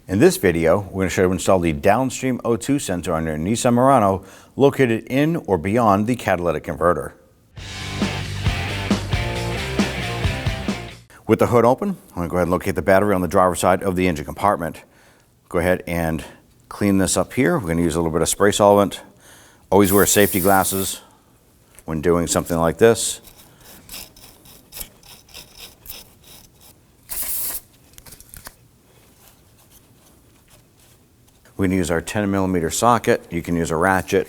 In this video, we're going to show you how to install the Downstream O2 sensor on your Nissan Murano located in or beyond the catalytic converter. With the hood open, I'm going to go ahead and locate the battery on the driver's side of the engine compartment. Go ahead and clean this up here. We're going to use a little bit of spray solvent. Always wear safety glasses when doing something like this. We're going to use our 10mm socket. You can use a ratchet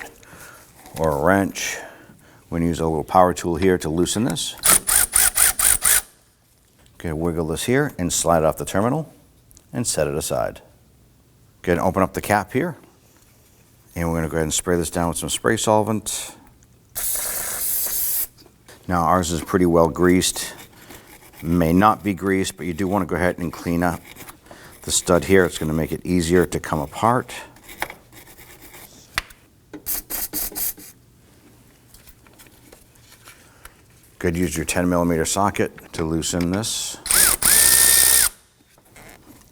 or a wrench. We're going to use a little power tool here to loosen this. Okay, wiggle this here and slide off the terminal and set it aside. Go ahead and open up the cap here. And we're going to go ahead and spray this down with some spray solvent. Now ours is pretty well greased. May not be greased, but you do want to go ahead and clean up the stud here. It's going to make it easier to come apart. Good, use your 10mm socket to loosen this.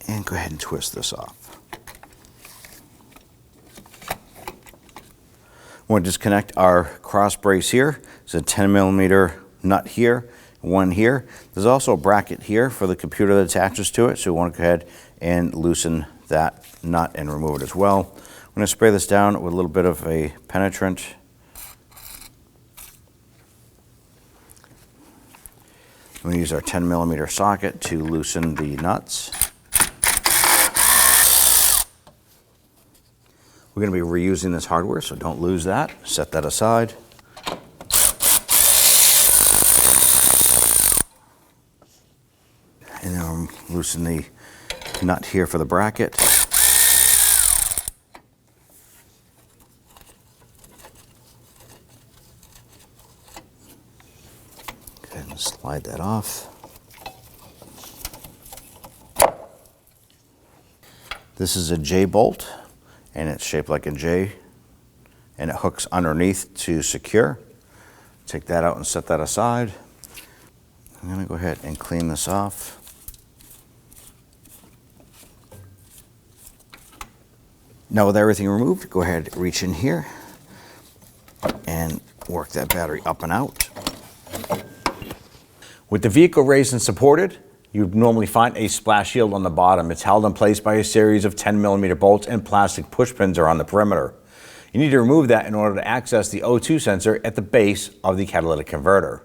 And go ahead and twist this off. We'll disconnect our cross brace here. It's a 10mm nut here, one here. There's also a bracket here for the computer that attaches to it, so we want to go ahead and loosen that nut and remove it as well. I'm going to spray this down with a little bit of a penetrant. I'm going to use our 10mm socket to loosen the nuts. We're going to be reusing this hardware, so don't lose that. Set that aside. And then loosen the nut here for the bracket. Go ahead and slide that off. This is a J bolt, and it's shaped like a J, and it hooks underneath to secure. Take that out and set that aside. I'm going to go ahead and clean this off. Now with everything removed, go ahead, reach in here and work that battery up and out. With the vehicle raised and supported, you'd normally find a splash shield on the bottom. It's held in place by a series of 10mm bolts and plastic push pins around the perimeter. You need to remove that in order to access the O2 sensor at the base of the catalytic converter.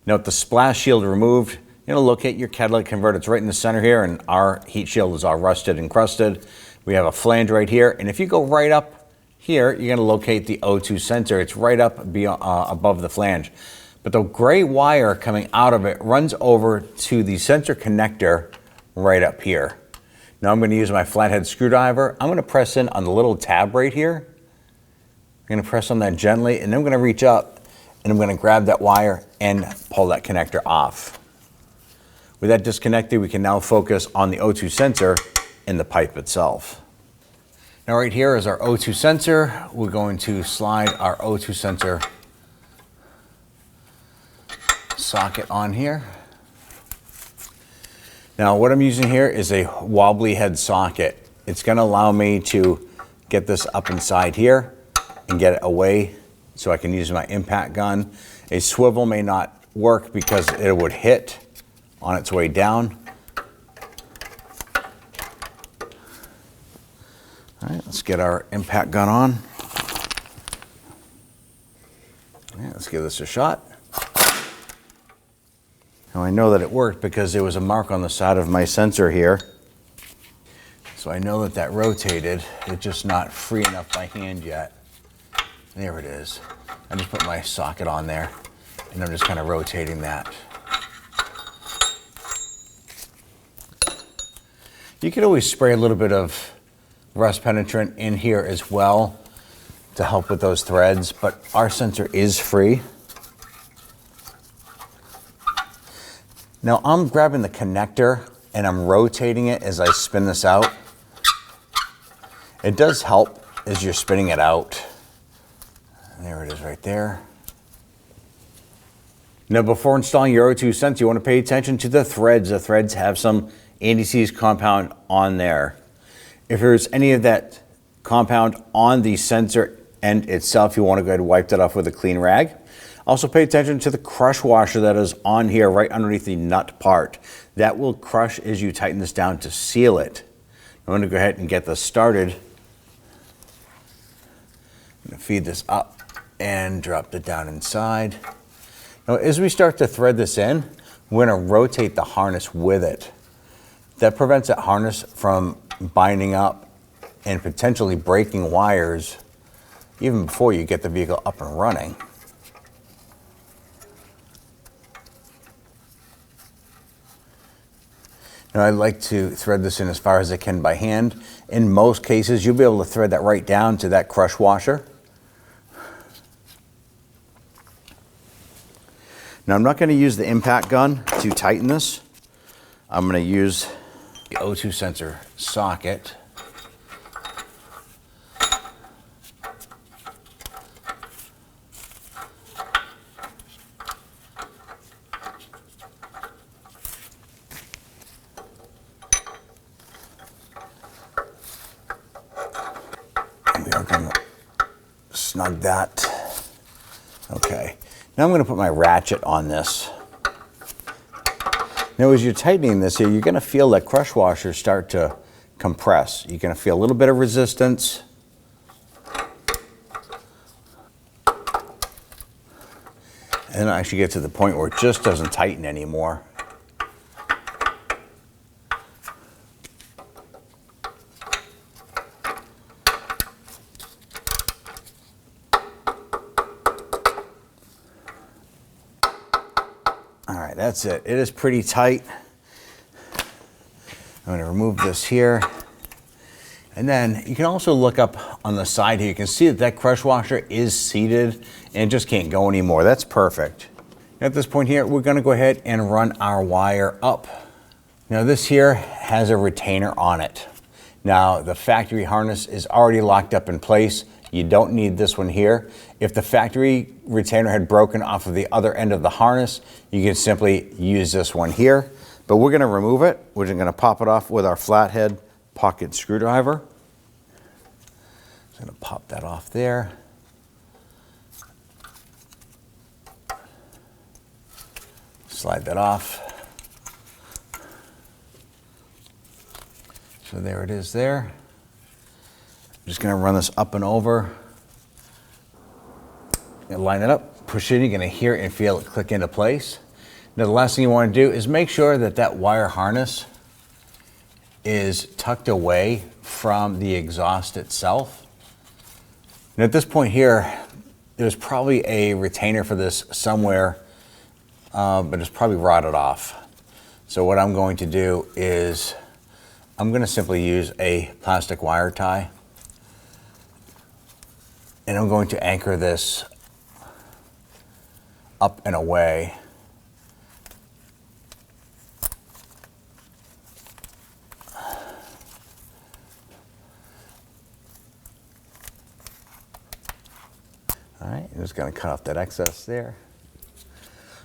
Now with the splash shield removed, you're going to locate your catalytic converter. It's right in the center here, and our heat shield is all rusted and crusted. We have a flange right here, and if you go right up here, you're going to locate the O2 sensor. It's right up beyond, above the flange. But the gray wire coming out of it runs over to the sensor connector right up here. Now I'm going to use my flathead screwdriver. I'm going to press in on the little tab right here. I'm going to press on that gently, and then I'm going to reach up and I'm going to grab that wire and pull that connector off. With that disconnected, we can now focus on the O2 sensor in the pipe itself. Now right here is our O2 sensor. We're going to slide our O2 sensor socket on here. Now what I'm using here is a wobbly head socket. It's going to allow me to get this up inside here and get it away so I can use my impact gun. A swivel may not work because it would hit on its way down. All right, let's get our impact gun on. Yeah, let's give this a shot. Now I know that it worked because there was a mark on the side of my sensor here. So I know that that rotated. It's just not free enough by hand yet. There it is. I just put my socket on there and I'm just kind of rotating that. You could always spray a little bit of rust penetrant in here as well to help with those threads, but our sensor is free. Now I'm grabbing the connector and I'm rotating it as I spin this out. It does help as you're spinning it out. There it is right there. Now before installing your O2 sensor, you want to pay attention to the threads. The threads have some anti-seize compound on there. If there's any of that compound on the sensor end itself, you want to go ahead and wipe that off with a clean rag. Also pay attention to the crush washer that is on here right underneath the nut part. That will crush as you tighten this down to seal it. I'm going to go ahead and get this started. I'm going to feed this up and drop it down inside. Now as we start to thread this in, we're going to rotate the harness with it. That prevents that harness from binding up and potentially breaking wires even before you get the vehicle up and running. Now I like to thread this in as far as I can by hand. In most cases, you'll be able to thread that right down to that crush washer. Now I'm not going to use the impact gun to tighten this. I'm going to use the O2 sensor socket. We are going to snug that. Okay. Now I'm going to put my ratchet on this. Now as you're tightening this here, you're going to feel that crush washer start to compress. You're going to feel a little bit of resistance. And then I actually get to the point where it just doesn't tighten anymore. All right, that's it. It is pretty tight. I'm going to remove this here. And then you can also look up on the side here. You can see that that crush washer is seated and it just can't go anymore. That's perfect. At this point here, we're going to go ahead and run our wire up. Now this here has a retainer on it. Now the factory harness is already locked up in place. You don't need this one here. If the factory retainer had broken off of the other end of the harness, you can simply use this one here. But we're going to remove it. We're just going to pop it off with our flathead pocket screwdriver. Just going to pop that off there. Slide that off. So there it is there. I'm just going to run this up and over. And line it up, push it in, you're going to hear it and feel it click into place. Now the last thing you want to do is make sure that that wire harness is tucked away from the exhaust itself. And at this point here, there's probably a retainer for this somewhere, but it's probably rotted off. So what I'm going to do is I'm going to simply use a plastic wire tie, and I'm going to anchor this up and away. All right, I'm just going to cut off that excess there.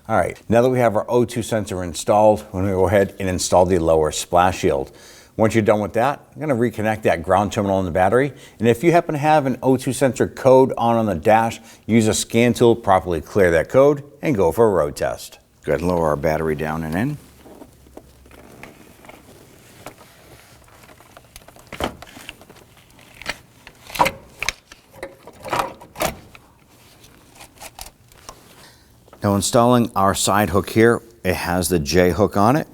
All right, now that we have our O2 sensor installed, we're going to go ahead and install the lower splash shield. Once you're done with that, I'm going to reconnect that ground terminal in the battery. And if you happen to have an O2 sensor code on the dash, use a scan tool, properly clear that code, and go for a road test. Go ahead and lower our battery down and in. Now installing our side hook here, it has the J hook on it.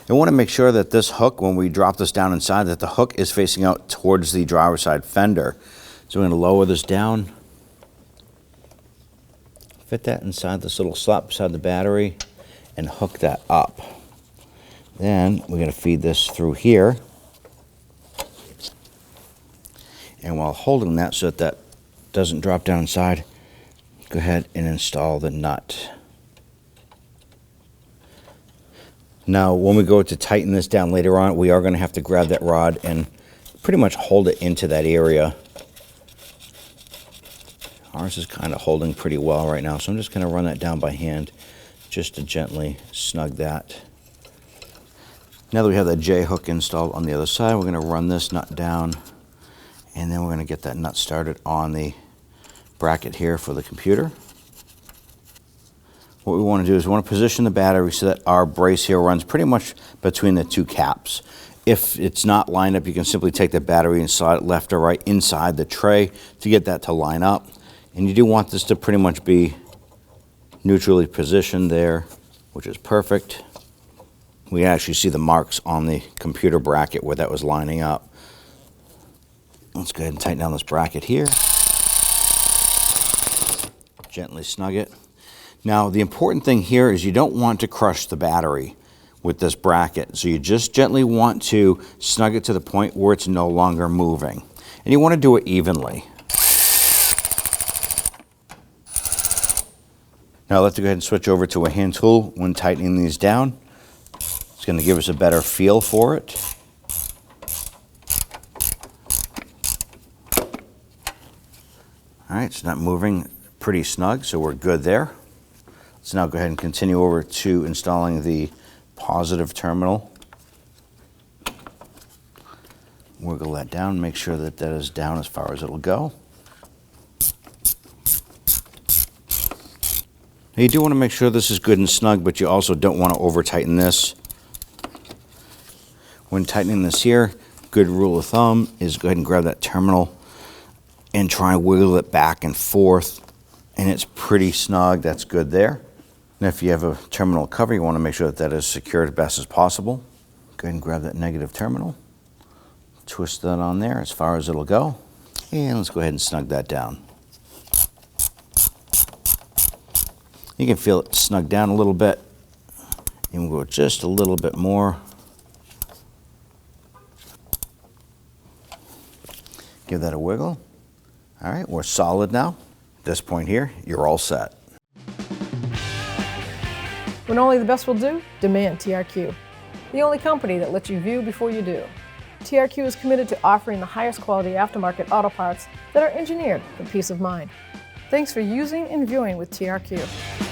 I want to make sure that this hook, when we drop this down inside, that the hook is facing out towards the driver's side fender. So we're going to lower this down, fit that inside this little slot beside the battery, and hook that up. Then we're going to feed this through here. And while holding that so that that doesn't drop down inside, go ahead and install the nut. Now, when we go to tighten this down later on, we are going to have to grab that rod and pretty much hold it into that area. Ours is kind of holding pretty well right now, so I'm just going to run that down by hand just to gently snug that. Now that we have that J-hook installed on the other side, we're going to run this nut down, and then we're going to get that nut started on the bracket here for the computer. What we want to do is we want to position the battery so that our brace here runs pretty much between the two caps. If it's not lined up, you can simply take the battery and slide it left or right inside the tray to get that to line up. And you do want this to pretty much be neutrally positioned there, which is perfect. We actually see the marks on the computer bracket where that was lining up. Let's go ahead and tighten down this bracket here. Gently snug it. Now, the important thing here is you don't want to crush the battery with this bracket. So you just gently want to snug it to the point where it's no longer moving. And you want to do it evenly. Now let's go ahead and switch over to a hand tool when tightening these down. It's going to give us a better feel for it. All right, it's not moving, pretty snug, so we're good there. Let's now go ahead and continue over to installing the positive terminal. Wiggle that down, make sure that that is down as far as it'll go. Now you do want to make sure this is good and snug, but you also don't want to over tighten this. When tightening this here, good rule of thumb is go ahead and grab that terminal and try and wiggle it back and forth, and it's pretty snug. That's good there. Now if you have a terminal cover, you want to make sure that that is secured as best as possible. Go ahead and grab that negative terminal, twist that on there as far as it'll go, and let's go ahead and snug that down. You can feel it snug down a little bit, and we'll go just a little bit more. Give that a wiggle. All right, we're solid now. At this point here, you're all set. When only the best will do, demand TRQ. The only company that lets you view before you do. TRQ is committed to offering the highest quality aftermarket auto parts that are engineered for peace of mind. Thanks for using and viewing with TRQ.